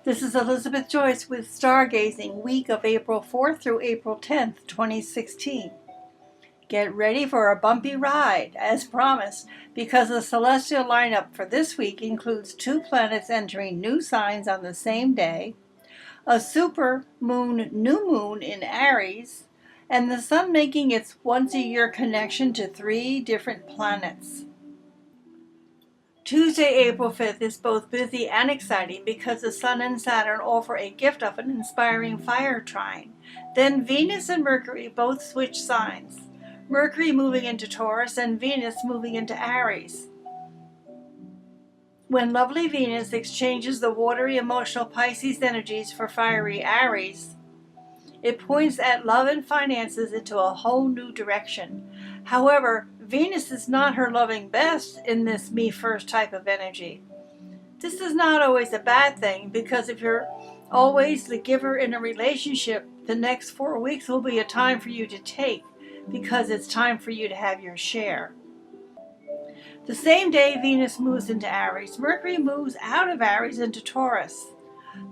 This is Elizabeth Joyce with Stargazing, week of April 4th through April 10th, 2016. Get ready for a bumpy ride, as promised, because the celestial lineup for this week includes 2 planets entering new signs on the same day, a super moon new moon in Aries, and the Sun making its once-a-year connection to 3 different planets. Tuesday, April 5th is both busy and exciting because the Sun and Saturn offer a gift of an inspiring fire trine. Then Venus and Mercury both switch signs, Mercury moving into Taurus and Venus moving into Aries. When lovely Venus exchanges the watery emotional Pisces energies for fiery Aries, it points at love and finances into a whole new direction. However, Venus is not her loving best in this me first type of energy. This is not always a bad thing, because if you're always the giver in a relationship, the next 4 weeks will be a time for you to take, because it's time for you to have your share. The same day Venus moves into Aries, Mercury moves out of Aries into Taurus.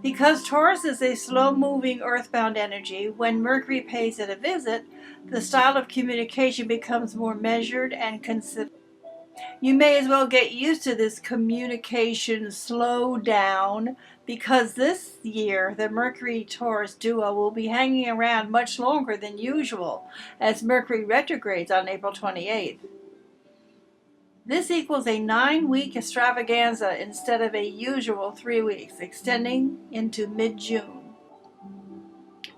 Because Taurus is a slow-moving earthbound energy, when Mercury pays it a visit, the style of communication becomes more measured and considered. You may as well get used to this communication slowdown, because this year the Mercury-Taurus duo will be hanging around much longer than usual, as Mercury retrogrades on April 28th. This equals a 9-week extravaganza instead of a usual 3 weeks, extending into mid-June.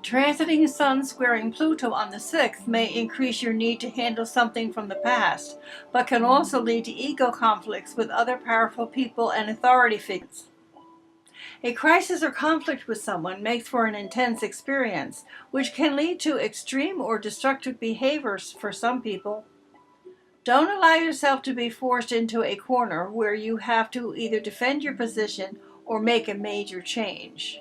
Transiting Sun squaring Pluto on the 6th may increase your need to handle something from the past, but can also lead to ego conflicts with other powerful people and authority figures. A crisis or conflict with someone makes for an intense experience, which can lead to extreme or destructive behaviors for some people. Don't allow yourself to be forced into a corner where you have to either defend your position or make a major change.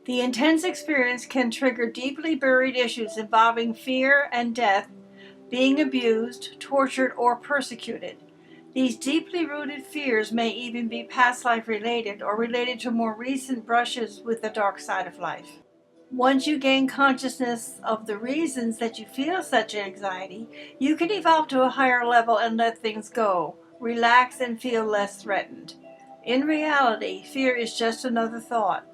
The intense experience can trigger deeply buried issues involving fear and death, being abused, tortured, or persecuted. These deeply rooted fears may even be past life related or related to more recent brushes with the dark side of life. Once you gain consciousness of the reasons that you feel such anxiety, you can evolve to a higher level and let things go, relax, and feel less threatened. In reality, fear is just another thought.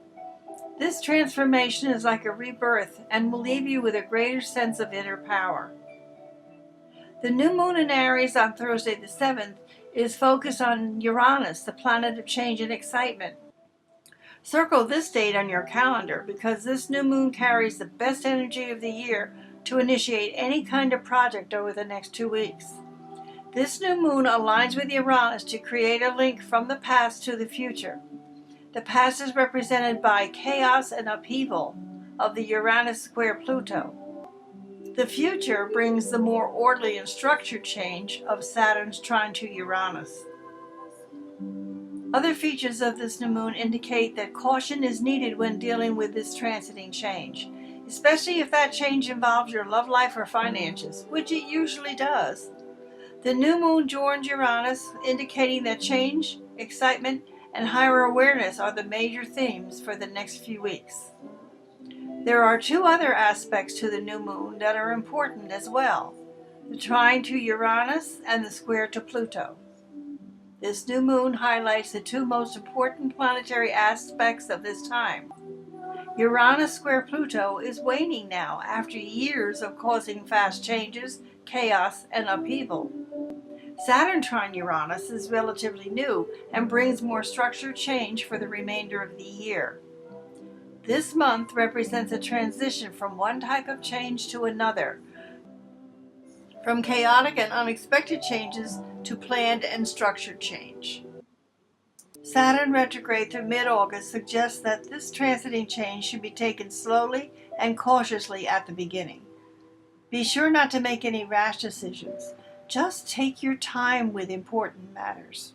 This transformation is like a rebirth and will leave you with a greater sense of inner power. The new moon in Aries on Thursday the 7th is focused on Uranus, the planet of change and excitement. Circle this date on your calendar, because this new moon carries the best energy of the year to initiate any kind of project over the next 2 weeks. This new moon aligns with Uranus to create a link from the past to the future. The past is represented by chaos and upheaval of the Uranus square Pluto. The future brings the more orderly and structured change of Saturn's trine to Uranus. Other features of this new moon indicate that caution is needed when dealing with this transiting change, especially if that change involves your love life or finances, which it usually does. The new moon joins Uranus, indicating that change, excitement, and higher awareness are the major themes for the next few weeks. There are 2 other aspects to the new moon that are important as well: the trine to Uranus and the square to Pluto. This new moon highlights the 2 most important planetary aspects of this time. Uranus square Pluto is waning now after years of causing fast changes, chaos, and upheaval. Saturn trine Uranus is relatively new and brings more structured change for the remainder of the year. This month represents a transition from one type of change to another, from chaotic and unexpected changes to planned and structured change. Saturn retrograde through mid-August suggests that this transiting change should be taken slowly and cautiously at the beginning. Be sure not to make any rash decisions. Just take your time with important matters.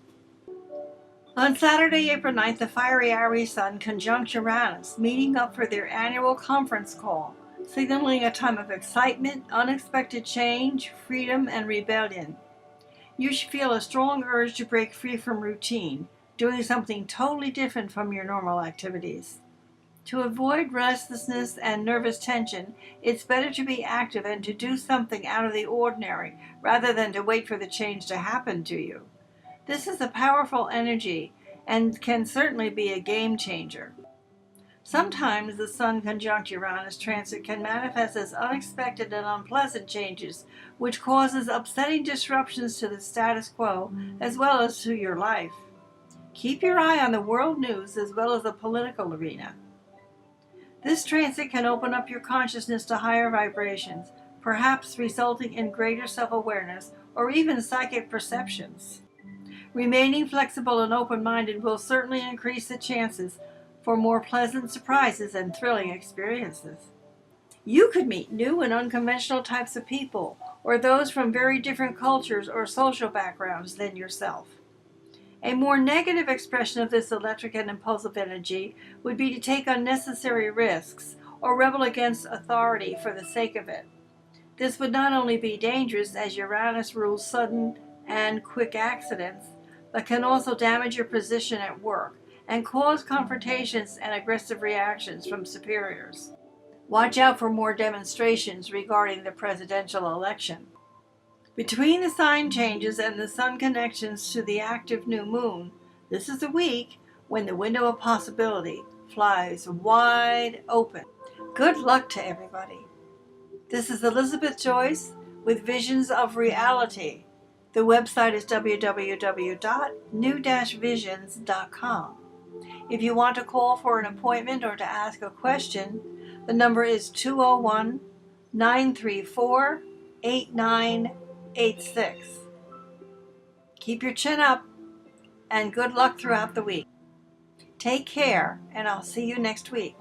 On Saturday, April 9th, the fiery Aries Sun conjunct Uranus, meeting up for their annual conference call, signaling a time of excitement, unexpected change, freedom, and rebellion. You should feel a strong urge to break free from routine, doing something totally different from your normal activities. To avoid restlessness and nervous tension, it's better to be active and to do something out of the ordinary rather than to wait for the change to happen to you. This is a powerful energy and can certainly be a game changer. Sometimes the Sun conjunct Uranus transit can manifest as unexpected and unpleasant changes, which causes upsetting disruptions to the status quo as well as to your life. Keep your eye on the world news as well as the political arena. This transit can open up your consciousness to higher vibrations, perhaps resulting in greater self-awareness or even psychic perceptions. Remaining flexible and open-minded will certainly increase the chances for more pleasant surprises and thrilling experiences. You could meet new and unconventional types of people, or those from very different cultures or social backgrounds than yourself. A more negative expression of this electric and impulsive energy would be to take unnecessary risks or rebel against authority for the sake of it. This would not only be dangerous, as Uranus rules sudden and quick accidents, but can also damage your position at work and cause confrontations and aggressive reactions from superiors. Watch out for more demonstrations regarding the presidential election. Between the sign changes and the Sun connections to the active new moon, this is a week when the window of possibility flies wide open. Good luck to everybody. This is Elizabeth Joyce with Visions of Reality. The website is www.new-visions.com. If you want to call for an appointment or to ask a question, the number is 201-934-8986. Keep your chin up and good luck throughout the week. Take care, and I'll see you next week.